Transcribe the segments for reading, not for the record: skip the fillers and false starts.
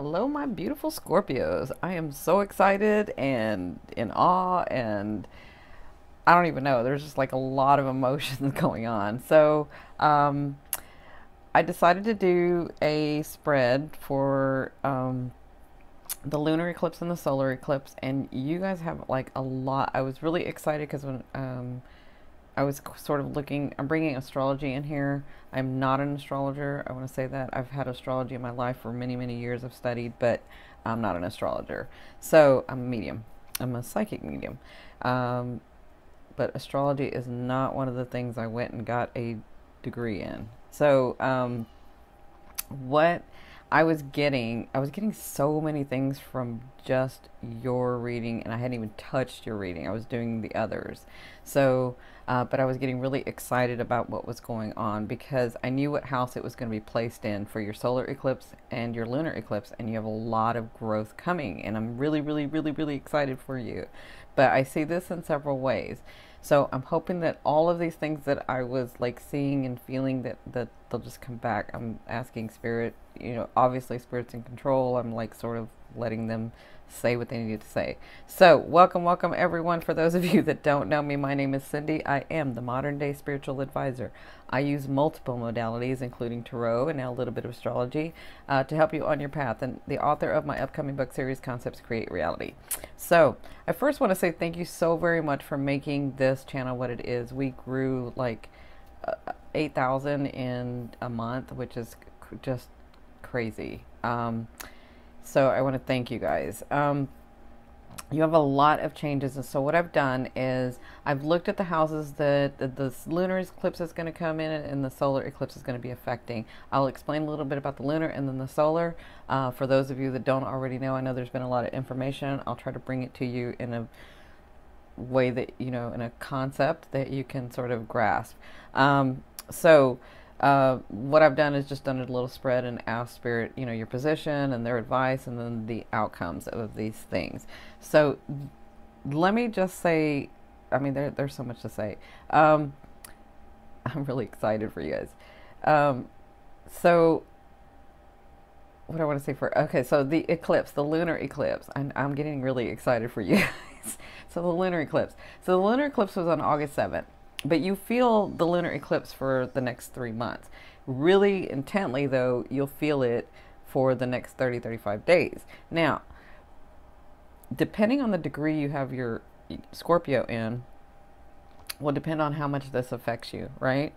hello, my beautiful Scorpios. I am so excited and in awe, and I don't even know. There's just like a lot of emotions going on. Um, I decided to do a spread for the lunar eclipse and the solar eclipse, and you guys have like a lot. I was really excited because when I was sort of looking, I'm bringing astrology in here. I'm not an astrologer. I want to say that. I've had astrology in my life for many, many years. I've studied, but I'm not an astrologer. So I'm a medium. I'm a psychic medium. Um, but astrology is not one of the things I went and got a degree in. What I was getting so many things from just your reading, and I hadn't even touched your reading. I was doing the others. But I was getting really excited about what was going on because I knew what house it was going to be placed in for your solar eclipse and your lunar eclipse, and you have a lot of growth coming, and I'm really, really, really, really excited for you. But I see this in several ways. So I'm hoping that all of these things that I was like seeing and feeling that they'll just come back. I'm asking spirit, obviously spirit's in control. I'm like sort of letting them say what they need to say. So welcome, welcome everyone. For those of you that don't know me, my name is Cindy. I am the modern day spiritual advisor. I use multiple modalities, including tarot and now a little bit of astrology, to help you on your path, and the author of my upcoming book series, Concepts Create Reality. So I first want to say thank you so very much for making this channel what it is. We grew like 8,000 in a month, which is just crazy. So I want to thank you guys. You have a lot of changes, and so what I've done is I've looked at the houses that the lunar eclipse is going to come in and the solar eclipse is going to be affecting. I'll explain a little bit about the lunar and then the solar. For those of you that don't already know, I know there's been a lot of information. I'll try to bring it to you in a way that, in a concept that you can sort of grasp. What I've done is just done a little spread and asked spirit, your position and their advice and then the outcomes of these things. So let me just say, I mean, there's so much to say. I'm really excited for you guys. So what do I want to say okay, so the eclipse, the lunar eclipse, I'm getting really excited for you guys. So the lunar eclipse. So the lunar eclipse was on August 7th. But you feel the lunar eclipse for the next 3 months. Really intently, though, you'll feel it for the next 30, 35 days. Now, depending on the degree you have your Scorpio in, will depend on how much this affects you, right?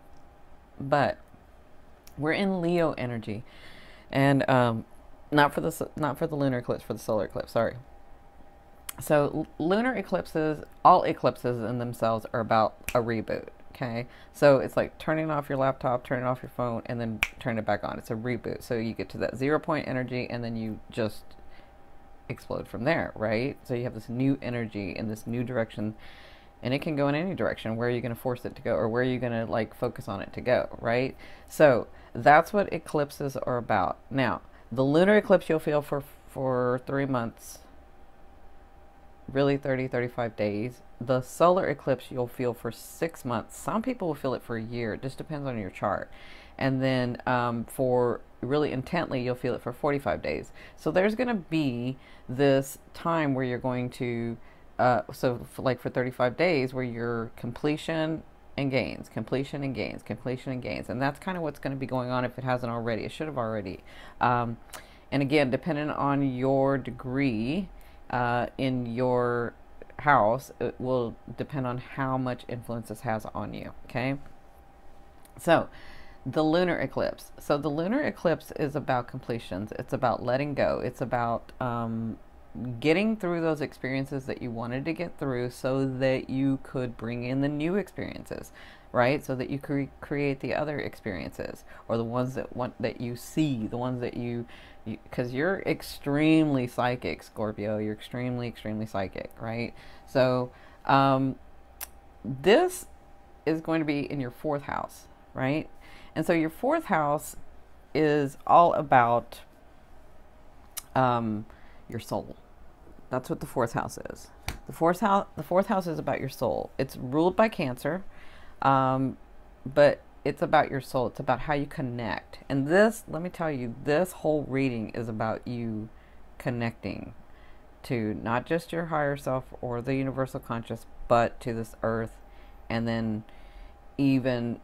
But we're in Leo energy, and not for the lunar eclipse, for the solar eclipse. Sorry. So lunar eclipses, all eclipses in themselves are about a reboot, okay? So it's like turning off your laptop, turning off your phone, and then turning it back on. It's a reboot. So you get to that 0 point energy, and then you just explode from there, right? So you have this new energy in this new direction, and it can go in any direction. Where are you going to force it to go, or where are you going to like focus on it to go, right? So that's what eclipses are about. Now, the lunar eclipse you'll feel for 3 months, really 30, 35 days. The solar eclipse you'll feel for 6 months. Some people will feel it for a year. It just depends on your chart. And then for really intently, you'll feel it for 45 days. So there's going to be this time where you're going to, like for 35 days, where you're completion and gains, completion and gains, completion and gains. And that's kind of what's going to be going on if it hasn't already. It should have already. And again, depending on your degree, in your house, it will depend on how much influence this has on you, okay? So the lunar eclipse. So the lunar eclipse is about completions. It's about letting go. It's about getting through those experiences that you wanted to get through so that you could bring in the new experiences, right? So that you create the other experiences, or the ones that you see, the ones that because you're extremely psychic, Scorpio. You're extremely, extremely psychic, right? So this is going to be in your 4th house, right? And so your 4th house is all about your soul. That's what the 4th house is. The fourth house is about your soul. It's ruled by Cancer, but it's about your soul. It's about how you connect. And this, let me tell you, this whole reading is about you connecting to not just your higher self or the universal conscious, but to this earth, and then even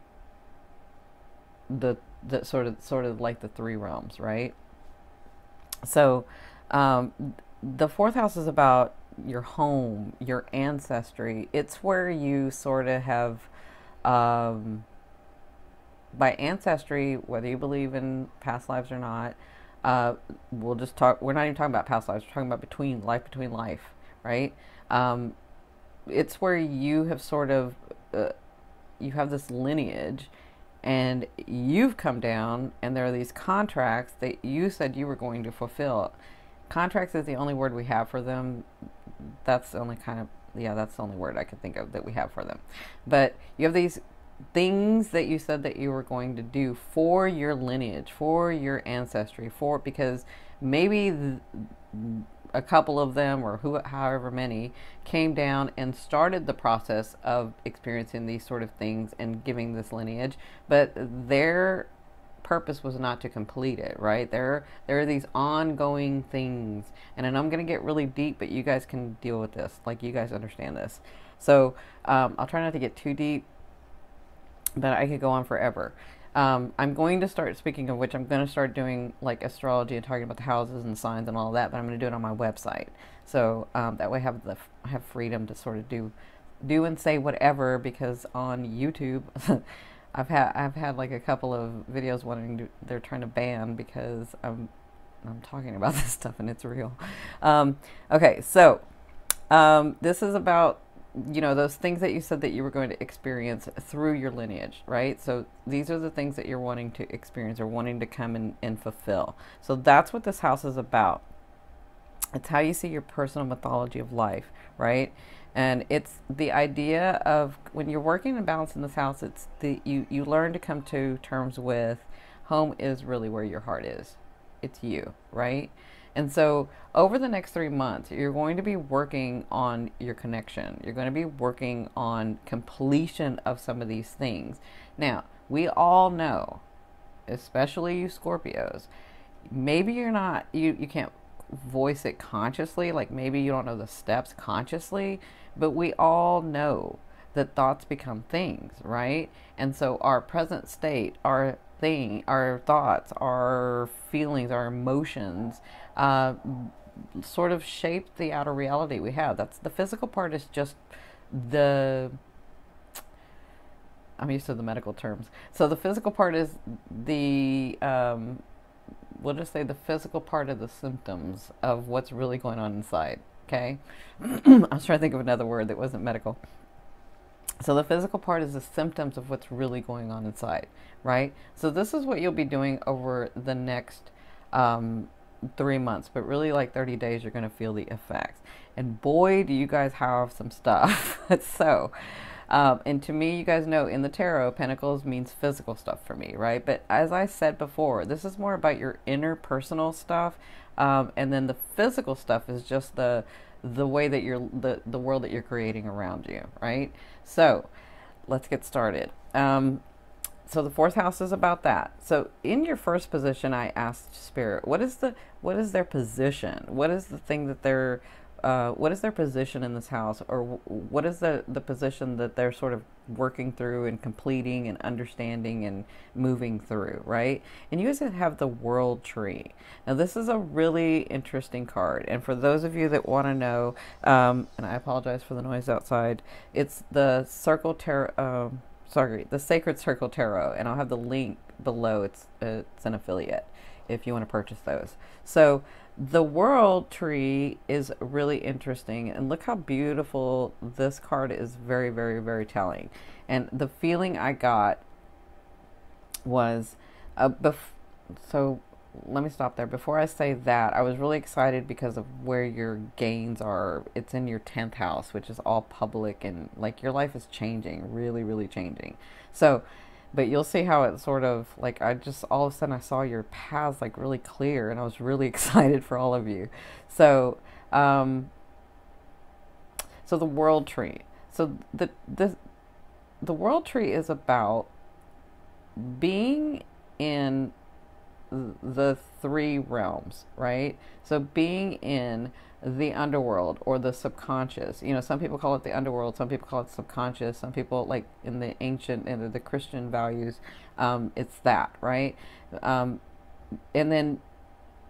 the sort of like the three realms, right? So the fourth house is about your home, your ancestry. It's where you sort of have, by ancestry, whether you believe in past lives or not, we'll just talk. We're not even talking about past lives. We're talking about between life, right? It's where you have sort of, you have this lineage, and you've come down, and there are these contracts that you said you were going to fulfill. Contracts is the only word we have for them. That's the only kind of, yeah, that's the only word I could think of that we have for them. But you have these things that you said that you were going to do for your lineage, for your ancestry, for, because maybe a couple of them, or however many, came down and started the process of experiencing these sort of things and giving this lineage, but their purpose was not to complete it, right? There are these ongoing things, and I'm going to get really deep, but you guys can deal with this, like, you guys understand this. So I'll try not to get too deep, but I could go on forever. I'm going to start, speaking of which, I'm going to start doing like astrology and talking about the houses and signs and all that, but I'm going to do it on my website. So that way I have freedom to sort of do and say whatever, because on YouTube, I've had like a couple of videos they're trying to ban because I'm talking about this stuff and it's real. Okay, so this is about, you know, those things that you said that you were going to experience through your lineage, right? So these are the things that you're wanting to experience or wanting to come and fulfill. So that's what this house is about. It's how you see your personal mythology of life, right? And it's the idea of, when you're working in balance in this house, it's you learn to come to terms with, home is really where your heart is. It's you, right? And so over the next 3 months, you're going to be working on your connection. You're going to be working on completion of some of these things. Now, we all know, especially you Scorpios, maybe you're not, you can't voice it consciously, like maybe you don't know the steps consciously, but we all know that thoughts become things, right? And so our present state, our thoughts, our feelings, our emotions, sort of shape the outer reality we have. That's the physical part, is just I'm used to the medical terms. So the physical part is the, we'll just say the physical part of the symptoms of what's really going on inside, okay? I was trying to think of another word that wasn't medical. So the physical part is the symptoms of what's really going on inside, right? So this is what you'll be doing over the next 3 months, but really like 30 days, you're going to feel the effects. And boy, do you guys have some stuff. So, and to me, you guys know, in the tarot, Pentacles means physical stuff for me, right? But as I said before, this is more about your interpersonal stuff. And then the physical stuff is just the way that you're, the world that you're creating around you, right? So let's get started. So the fourth house is about that. So in your first position, I asked Spirit, what is their position? What is the thing that they're, what is their position in this house? Or what is the position that they're sort of working through and completing and understanding and moving through, right? And you guys have the World Tree. Now this is a really interesting card. And for those of you that want to know, and I apologize for the noise outside, it's the Circle Tarot, the Sacred Circle Tarot, and I'll have the link below. It's an affiliate if you want to purchase those. So the World Tree is really interesting, and look how beautiful this card is. Very, very, very telling. And the feeling I got was, so let me stop there. Before I say that, I was really excited because of where your gains are. It's in your 10th house, which is all public, and like your life is changing, really, really changing. So, but you'll see how it sort of, like, I just, all of a sudden I saw your paths like really clear, and I was really excited for all of you. So, so the World Tree. So the World Tree is about being in the three realms, right? So being in the underworld or the subconscious, some people call it the underworld, some people call it subconscious, some people, like in the ancient and the Christian values, it's that, right? And then,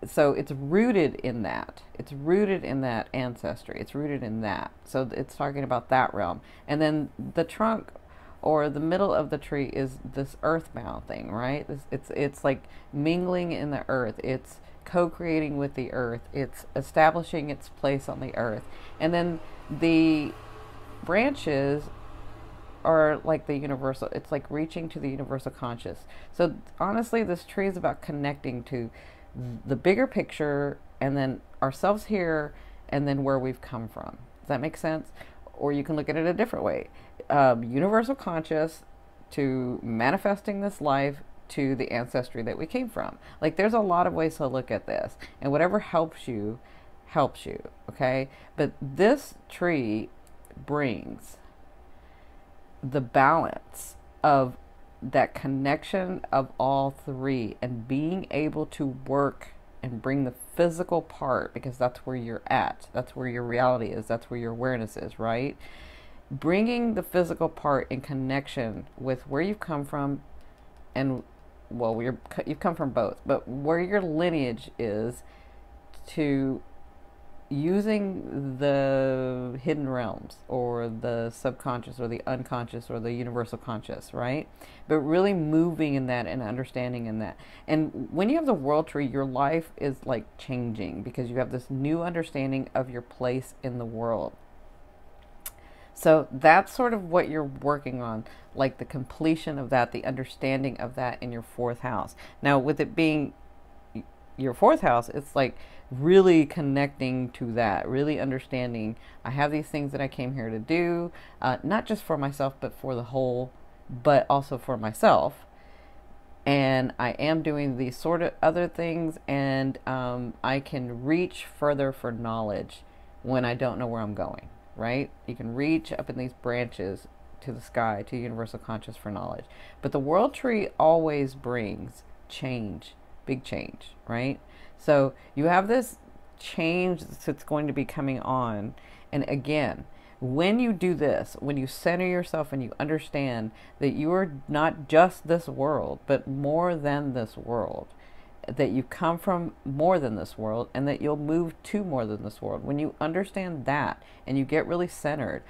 so it's rooted in that. It's rooted in that ancestry. It's rooted in that. So it's talking about that realm. And then the trunk or the middle of the tree is this earthbound thing, right? It's like mingling in the earth. It's co-creating with the earth. It's establishing its place on the earth. And then the branches are like the universal. It's like reaching to the universal conscious. So honestly, this tree is about connecting to the bigger picture, and then ourselves here, and then where we've come from. Does that make sense? Or you can look at it a different way. Universal conscious to manifesting this life to the ancestry that we came from. Like, there's a lot of ways to look at this, and whatever helps you, okay? But this tree brings the balance of that connection of all three, and being able to work and bring the physical part, because that's where you're at, that's where your reality is, that's where your awareness is, right? Bringing the physical part in connection with where you've come from, and well, you've come from both, but where your lineage is, to using the hidden realms or the subconscious or the unconscious or the universal conscious, right? But really moving in that and understanding in that. And when you have the world tree, your life is like changing, because you have this new understanding of your place in the world. So that's sort of what you're working on, like the completion of that, the understanding of that in your fourth house. Now, with it being your fourth house, it's like really connecting to that, really understanding, I have these things that I came here to do, not just for myself, but for the whole, but also for myself. And I am doing these sort of other things, and I can reach further for knowledge when I don't know where I'm going, right? You can reach up in these branches to the sky, to universal conscious for knowledge. But the world tree always brings change, big change, right? So you have this change that's going to be coming on. And again, when you do this, when you center yourself and you understand that you are not just this world, but more than this world, that you come from more than this world, and that you'll move to more than this world. When you understand that and you get really centered,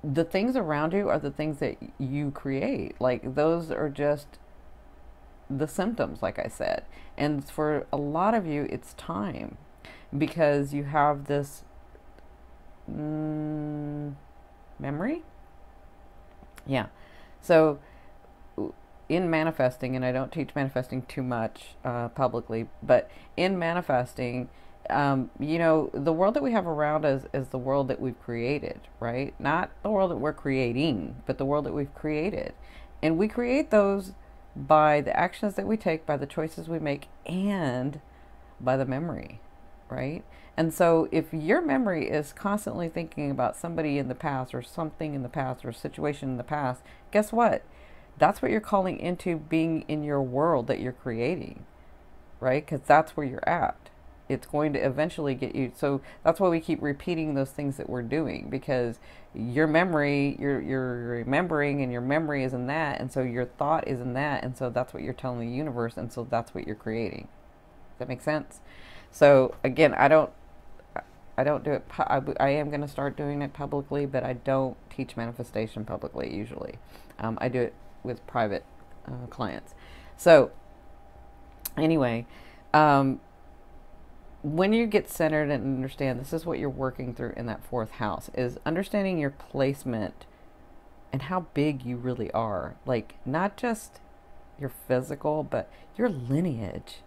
the things around you are the things that you create. Like, those are just the symptoms, like I said. And for a lot of you, it's time, because you have this memory. Yeah. So in manifesting, and I don't teach manifesting too much publicly, but in manifesting, the world that we have around us is the world that we've created, right? Not the world that we're creating, but the world that we've created. And we create those by the actions that we take, by the choices we make, and by the memory, right? And so if your memory is constantly thinking about somebody in the past, or something in the past, or a situation in the past, guess what? That's what you're calling into being in your world that you're creating, right? Because that's where you're at. It's going to eventually get you. So that's why we keep repeating those things that we're doing, because your memory, you're remembering, and your memory is in that, and so your thought is in that, and so that's what you're telling the universe, and so that's what you're creating. Does that make sense? So again, I don't do it. I am going to start doing it publicly, but I don't teach manifestation publicly usually. I do it with private clients. So anyway, when you get centered and understand, this is what you're working through in that fourth house, is understanding your placement and how big you really are. Like, not just your physical, but your lineage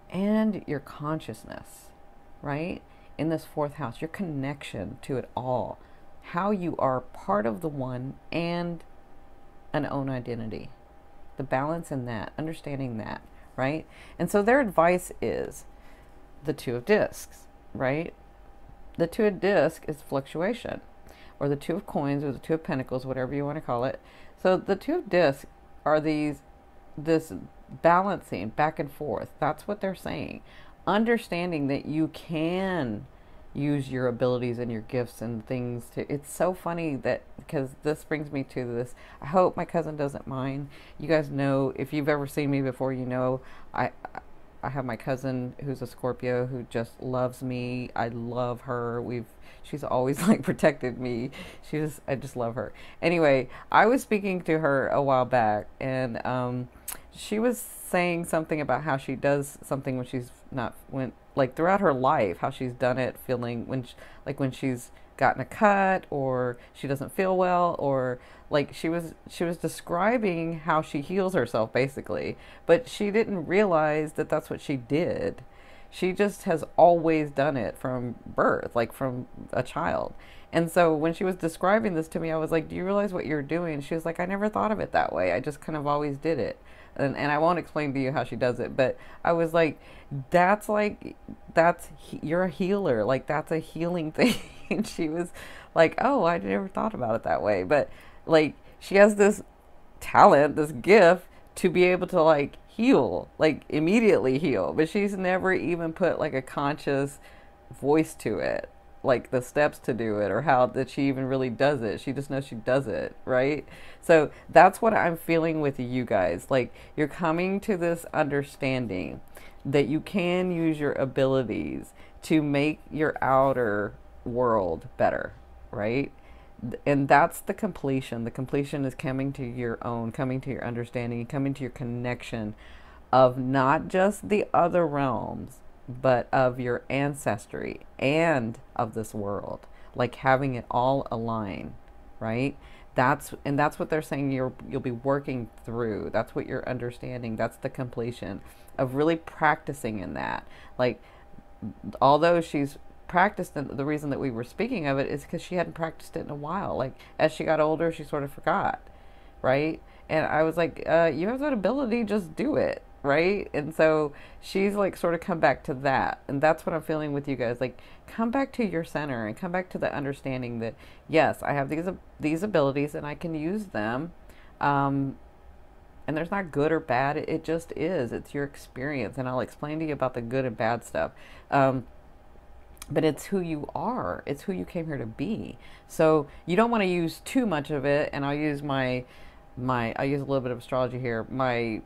and your consciousness, right? In this fourth house, your connection to it all, how you are part of the one and an own identity, the balance in that, understanding that, right? And so their advice is the Two of Discs, right? The Two of Discs is fluctuation, or the Two of Coins, or the Two of Pentacles, whatever you want to call it. So the Two of Discs are this balancing back and forth. That's what they're saying. Understanding that you can use your abilities and your gifts and things to, it's so funny that, because this brings me to this, I hope my cousin doesn't mind. You guys know, if you've ever seen me before, you know I I have my cousin who's a Scorpio who just loves me. I love her. She's always like protected me. I just love her. Anyway, I was speaking to her a while back, and she was saying something about how she does something when she's not, when like throughout her life, how she's done it, feeling like when she's gotten a cut, or she doesn't feel well, or like she was describing how she heals herself basically, but she didn't realize that that's what she did. She just has always done it from birth, like from a child. And so when she was describing this to me, I was like, do you realize what you're doing? She was like, I never thought of it that way. I just kind of always did it. And I won't explain to you how she does it, but I was like, you're a healer. Like, that's a healing thing. And she was like, oh, I never thought about it that way. But like, she has this talent, this gift to be able to like heal, like immediately heal. But she's never even put like a conscious voice to it, like the steps to do it, or how that she even really does it. She just knows she does it, right? So that's what I'm feeling with you guys. Like, you're coming to this understanding that you can use your abilities to make your outer world better, right? And that's the completion. The completion is coming to your own, coming to your understanding, coming to your connection of not just the other realms, but of your ancestry and of this world, like having it all align, right? That's what they're saying you'll be working through. That's what you're understanding. That's the completion of really practicing in that. Like, although she's practiced, and the reason that we were speaking of it is because she hadn't practiced it in a while. Like, as she got older, she sort of forgot, right? And I was like, you have that ability, just do it, right? And so she's like sort of come back to that. And that's what I'm feeling with you guys. Like, come back to your center and come back to the understanding that, yes, I have these abilities and I can use them. And there's not good or bad. It just is. It's your experience. And I'll explain to you about the good and bad stuff. But it's who you are. It's who you came here to be. So you don't want to use too much of it. And I'll use I use a little bit of astrology here. My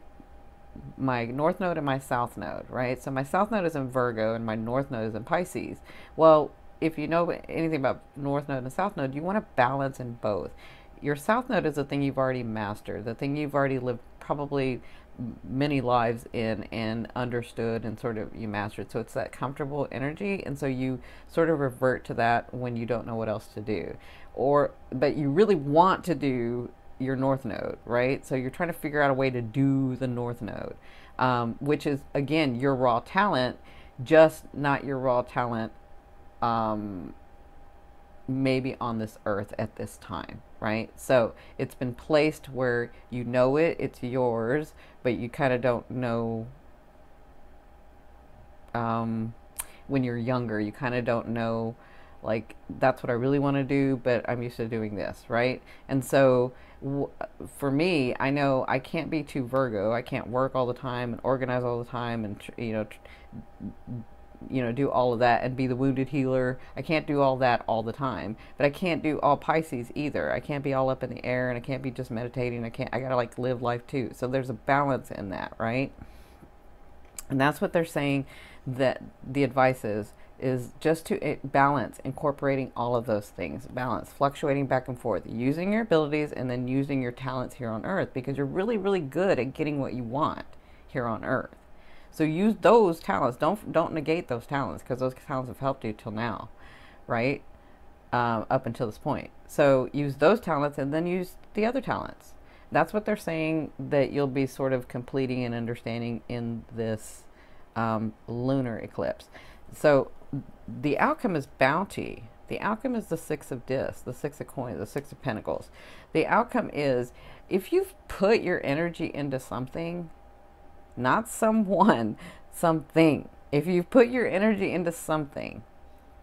north node and my south node, right? So my south node is in Virgo and my north node is in Pisces. Well, if you know anything about north node and south node, you want to balance in both. Your south node is the thing you've already mastered, the thing you've already lived probably many lives in and understood, and sort of you mastered. So it's that comfortable energy, and so you sort of revert to that when you don't know what else to do, but you really want to do your north node, right? So you're trying to figure out a way to do the north node, which is, again, your raw talent, just not your raw talent maybe on this earth at this time, right? So it's been placed where you know it's yours, but you kind of don't know. When you're younger, you kind of don't know, like, that's what I really want to do, but I'm used to doing this, right? And so for me, I know I can't be too Virgo. I can't work all the time and organize all the time and do all of that and be the wounded healer. I can't do all that all the time, but I can't do all Pisces either. I can't be all up in the air, and I can't be just meditating. I gotta like live life too. So there's a balance in that, right? And that's what they're saying, that the advice is just to balance, incorporating all of those things, balance, fluctuating back and forth, using your abilities and then using your talents here on earth, because you're really, really good at getting what you want here on earth. So use those talents. Don't negate those talents, because those talents have helped you till now, right? Up until this point. So use those talents and then use the other talents. That's what they're saying that you'll be sort of completing and understanding in this lunar eclipse. So the outcome is bounty. The outcome is the Six of Discs, the Six of Coins, the Six of Pentacles. The outcome is, if you've put your energy into something, not someone, something. If you've put your energy into something,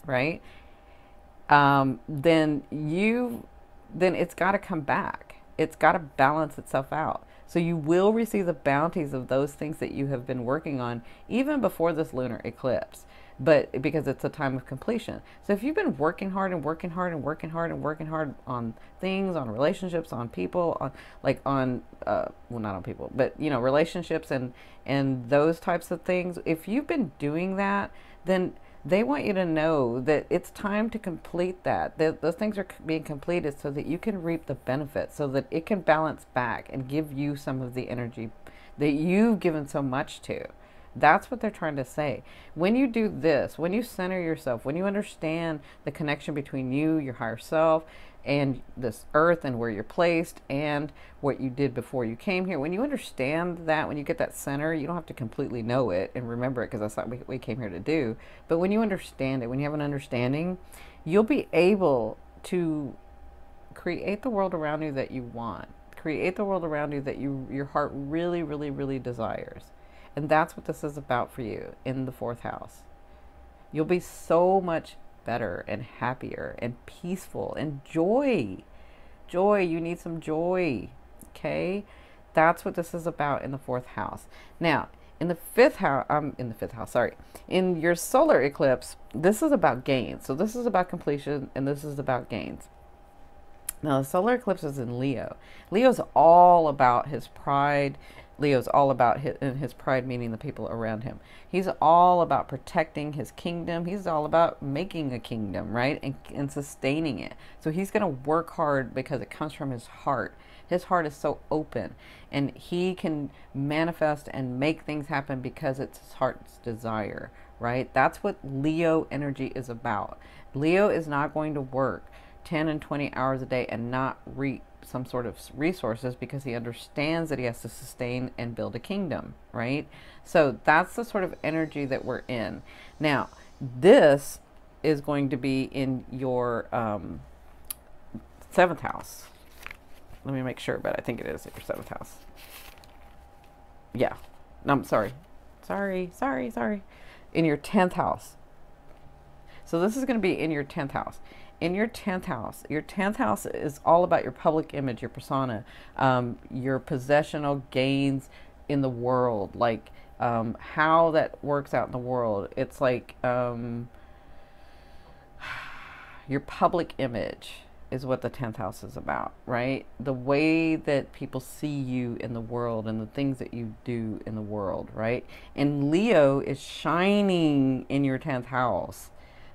right, then it's got to come back. It's got to balance itself out. So you will receive the bounties of those things that you have been working on even before this lunar eclipse, but because it's a time of completion. So if you've been working hard and working hard and working hard and working hard on things, on relationships, on people, on well, not on people, but relationships and those types of things, if you've been doing that, then they want you to know that it's time to complete that. Those things are being completed so that you can reap the benefits, so that it can balance back and give you some of the energy that you've given so much to. That's what they're trying to say. When you do this, when you center yourself, when you understand the connection between you, your higher self, and this earth and where you're placed and what you did before you came here, when you understand that, when you get that center, you don't have to completely know it and remember it, because that's what we came here to do. But when you understand it, when you have an understanding, you'll be able to create the world around you that you want. Create the world around you that your heart really, really, really desires. And that's what this is about for you in the 4th house. You'll be so much better and happier and peaceful and joy. Joy, you need some joy. Okay? That's what this is about in the 4th house. Now, in the 5th house, in your solar eclipse, this is about gains. So this is about completion and this is about gains. Now, the solar eclipse is in Leo. Leo's all about his pride. Leo's all about his pride, meaning the people around him. He's all about protecting his kingdom. He's all about making a kingdom, right? And sustaining it. So he's going to work hard because it comes from his heart. His heart is so open. And he can manifest and make things happen because it's his heart's desire, right? That's what Leo energy is about. Leo is not going to work 10 and 20 hours a day and not reap some sort of resources, because he understands that he has to sustain and build a kingdom, right? So that's the sort of energy that we're in. Now, this is going to be in your 7th house. Let me make sure, but I think it is in your 7th house. Yeah. No, I'm sorry. Sorry. In your 10th house. So this is going to be in your 10th house. In your 10th house is all about your public image, your persona, your possessional gains in the world, like how that works out in the world. It's like your public image is what the 10th house is about, right? The way that people see you in the world and the things that you do in the world, right? And Leo is shining in your 10th house.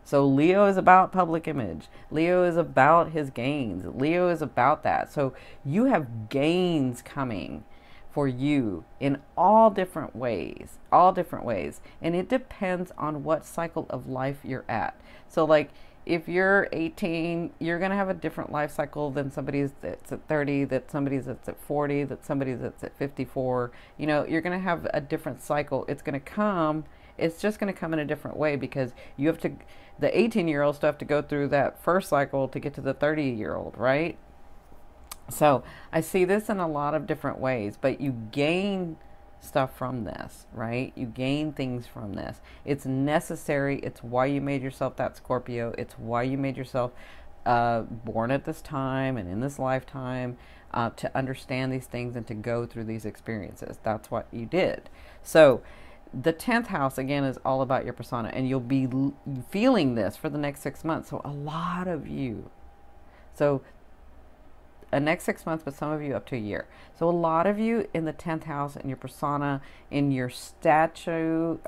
So Leo is about public image. Leo is about his gains. Leo is about that. So you have gains coming for you in all different ways, And it depends on what cycle of life you're at. So like if you're 18, you're going to have a different life cycle than somebody that's at 30, that somebody that's at 40, that somebody that's at 54. You're going to have a different cycle. It's just going to come in a different way, because you have to, the 18-year-old stuff to go through that first cycle to get to the 30-year-old, right? So I see this in a lot of different ways, but you gain stuff from this, right? You gain things from this. It's necessary. It's why you made yourself that Scorpio. It's why you made yourself born at this time and in this lifetime, to understand these things and to go through these experiences. That's what you did. So the 10th house, again, is all about your persona, and you'll be feeling this for the next 6 months. So a lot of you, a next 6 months, but some of you up to a year. So a lot of you in the 10th house, in your persona, in your stature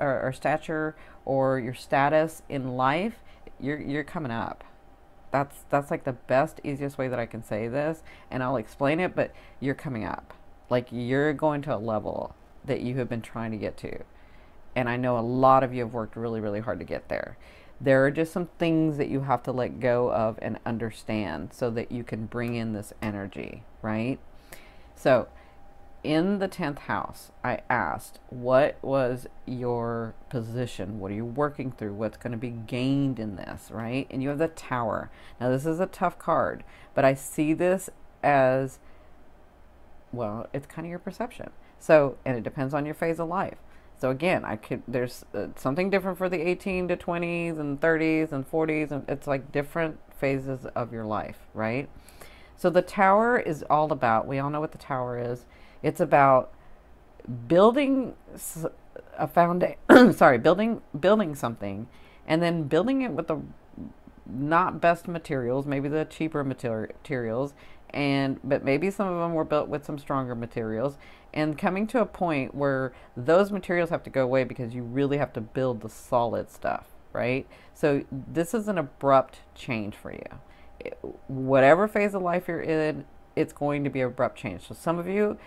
or your status in life, you're coming up. That's like the best, easiest way that I can say this, and I'll explain it, but you're coming up. Like, you're going to a level that you have been trying to get to. And I know a lot of you have worked really, really hard to get there. There are just some things that you have to let go of and understand so that you can bring in this energy, right? So in the 10th house, I asked, what was your position? What are you working through? What's going to be gained in this, right? And you have the Tower. Now, this is a tough card, but I see this as, well, it's kind of your perception. So, and it depends on your phase of life. So again, there's something different for the 18 to 20s and 30s and 40s, and it's like different phases of your life, right? So the Tower is all about, we all know what the Tower is. It's about building a foundation. Sorry, building something, and then building it with the not best materials, maybe the cheaper materials, and but maybe some of them were built with some stronger materials, and coming to a point where those materials have to go away because you really have to build the solid stuff, right? So this is an abrupt change for you. Whatever phase of life you're in, it's going to be an abrupt change. So some of you,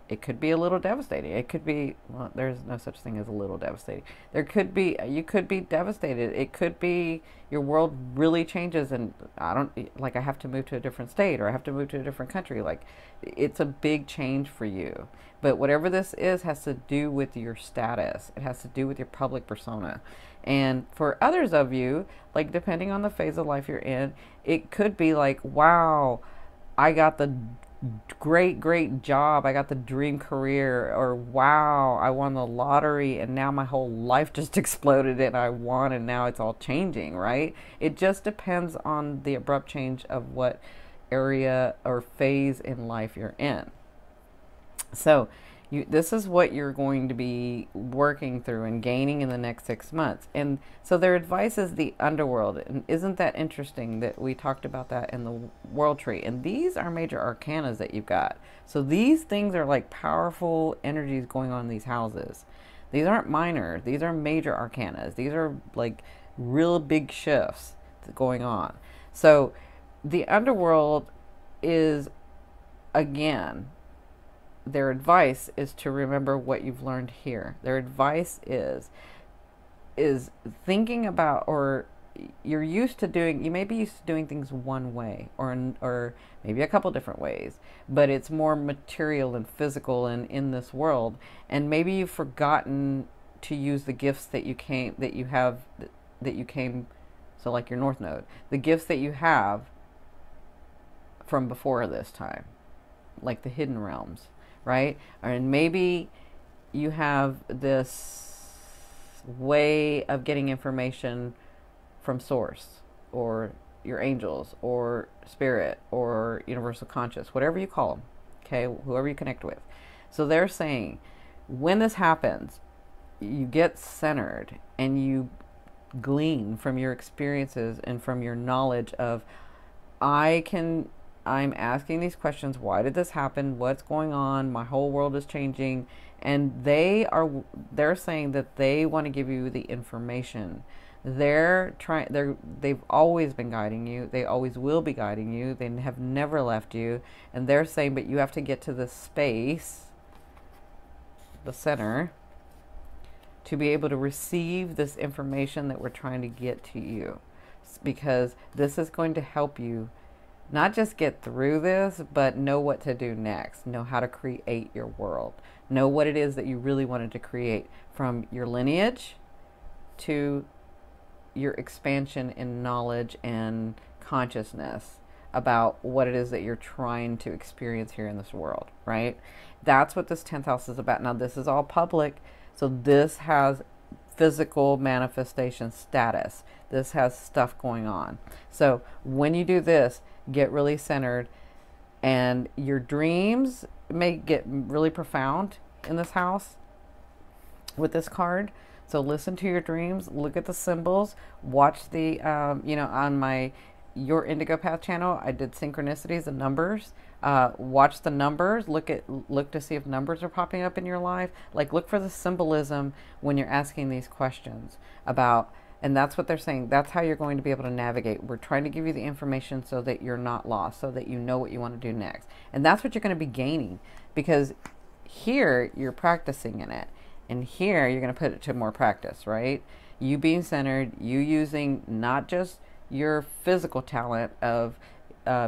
it could be a little devastating. It could be, well, there's no such thing as a little devastating. There could be, you could be devastated. It could be your world really changes and I have to move to a different state or I have to move to a different country. Like, it's a big change for you. But whatever this is has to do with your status. It has to do with your public persona. And for others of you, like depending on the phase of life you're in, it could be like, wow, I got the great job, I got the dream career, or wow, I won the lottery and now my whole life just exploded and I won and now it's all changing, right? It just depends on the abrupt change of what area or phase in life you're in. So this is what you're going to be working through and gaining in the next 6 months. And so their advice is the underworld. And isn't that interesting that we talked about that in the world tree? And these are major arcanas that you've got. So these things are like powerful energies going on in these houses. These aren't minor. These are major arcanas. These are like real big shifts going on. So the underworld is, again, their advice is to remember what you've learned here. Their advice is thinking about, or you're used to doing, you may be used to doing things one way or maybe a couple different ways, but it's more material and physical and in this world. And maybe you've forgotten to use the gifts that you came, so like your North Node, the gifts that you have from before this time, like the hidden realms. Right? And maybe you have this way of getting information from source or your angels or spirit or universal conscious, whatever you call them, okay, whoever you connect with. So they're saying when this happens, you get centered and you glean from your experiences and from your knowledge of, I'm asking these questions. Why did this happen? What's going on? My whole world is changing. And they're saying that they want to give you the information. They've always been guiding you. They always will be guiding you. They have never left you. And they're saying, but you have to get to this space, the center, to be able to receive this information that we're trying to get to you. Because this is going to help you not just get through this, but know what to do next. Know how to create your world. Know what it is that you really wanted to create, from your lineage to your expansion in knowledge and consciousness about what it is that you're trying to experience here in this world, right? That's what this 10th house is about. Now, this is all public, so this has physical manifestation status. This has stuff going on. So when you do this, get really centered, and your dreams may get really profound in this house with this card. So listen to your dreams, look at the symbols, watch the, on my Your Indigo Path channel, I did synchronicities and numbers. Watch the numbers, look to see if numbers are popping up in your life. Like, look for the symbolism when you're asking these questions about. And that's what they're saying. That's how you're going to be able to navigate. We're trying to give you the information so that you're not lost, so that you know what you want to do next. And that's what you're going to be gaining, because here you're practicing in it. And here you're going to put it to more practice, right? You being centered, you using not just your physical talent of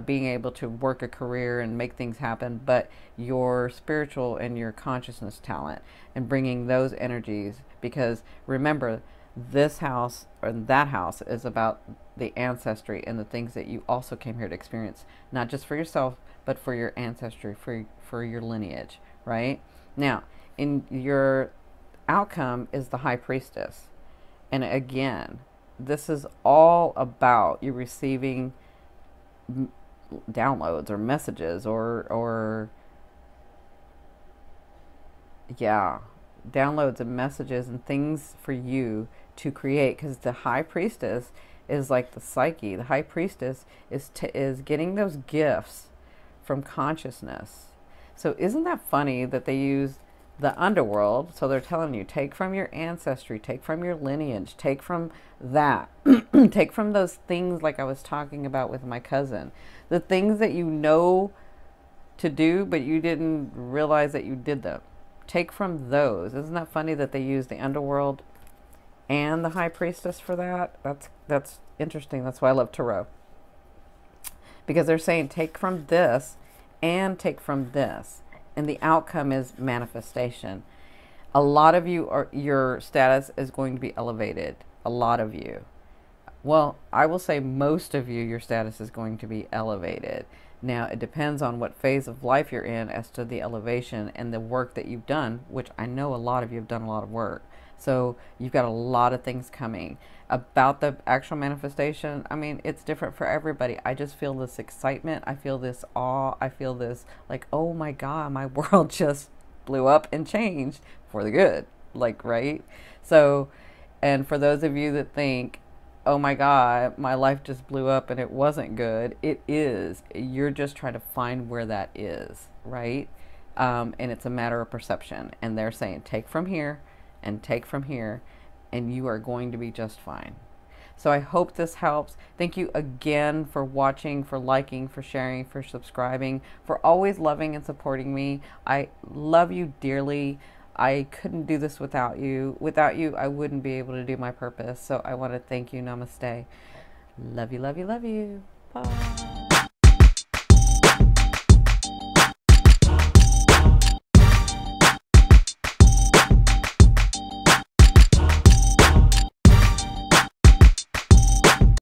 being able to work a career and make things happen, but your spiritual and your consciousness talent, and bringing those energies. Because remember, this house or that house is about the ancestry and the things that you also came here to experience, not just for yourself, but for your ancestry, for your lineage, right? Now, in your outcome is the High Priestess. And again, this is all about you receiving downloads or messages or Yeah, downloads and messages and things for you to create, because the high priestess is like the psyche. The high priestess is getting those gifts from consciousness. So isn't that funny that they use the underworld? So they're telling you, take from your ancestry, take from your lineage, take from that, take from those things like I was talking about with my cousin, the things that you know to do, but you didn't realize that you did them. Take from those. Isn't that funny that they use the underworld and the high priestess for that? That's interesting. That's why I love tarot, because they're saying take from this and take from this, and the outcome is manifestation. A lot of you are, your status is going to be elevated. A lot of you. Well, I will say most of you, your status is going to be elevated. Now, it depends on what phase of life you're in as to the elevation and the work that you've done, which I know a lot of you have done a lot of work. So you've got a lot of things coming. About the actual manifestation, I mean, it's different for everybody. I just feel this excitement. I feel this awe. I feel this like, oh my God, my world just blew up and changed for the good. Like, right? So, and for those of you that think, oh my God, my life just blew up and it wasn't good. It is. You're just trying to find where that is, right? And it's a matter of perception. And they're saying, take from here and take from here, and you are going to be just fine. So I hope this helps. Thank you again for watching, for liking, for sharing, for subscribing, for always loving and supporting me. I love you dearly. I couldn't do this without you. Without you, I wouldn't be able to do my purpose. So I want to thank you. Namaste. Love you, love you, love you. Bye.